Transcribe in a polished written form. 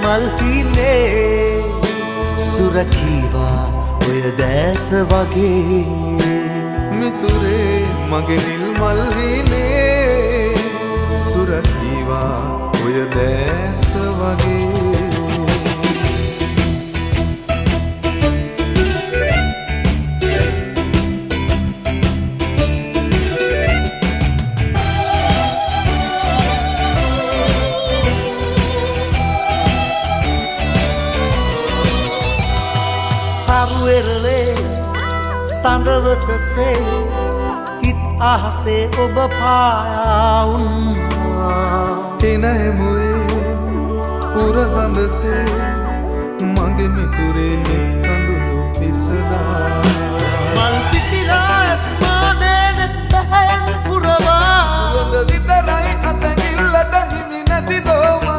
මල් හිනේ සුරකීවා ඔය දැස වගේ මිතුරේ මගේ නිල් මල් හිනේ සුරකීවා ඔය දැස වගේ වෙරළේ සඳවතසේ හිත් අහසේ ඔබ පායාවුන්නා එනැමුවේ පුරහඳසේ මගේ මිතුරේ නෙත් කඳුළු පිසදා මල් පිපිලා ස්මානේ නෙත් පැහැයෙන් පුරවා සුවඳ විතරයි අතැඟිල්ලට හිමි නැති දෝම